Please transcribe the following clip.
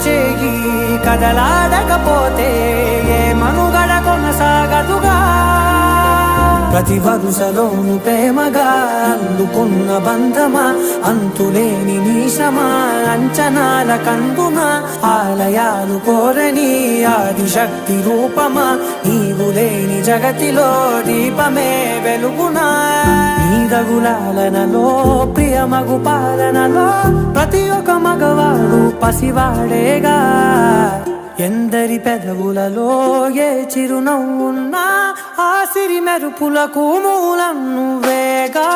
చేయి కదలాడకపోతే ఏ మనుగడ కొనసాగదుగా. ప్రతి వరుసలోను ప్రేమగా అందుకున్న బంధమా, అంతులేని నీశమా, అంచనాల కందున ఆలయాలు కోరని ఆదిశక్తి రూపమా, నీవు లేని జగతిలో దీపమే వెలుగునా. నీదగులాలనలో ప్రియమగు పాలనలో ప్రతి ఒక్క మగవాడు పసివాడేగా. ఎందరి పెదవులలో ఏ చిరునవ్వున్నా ఆ సిరి మెరుపులకు మూలం నువ్వేగా.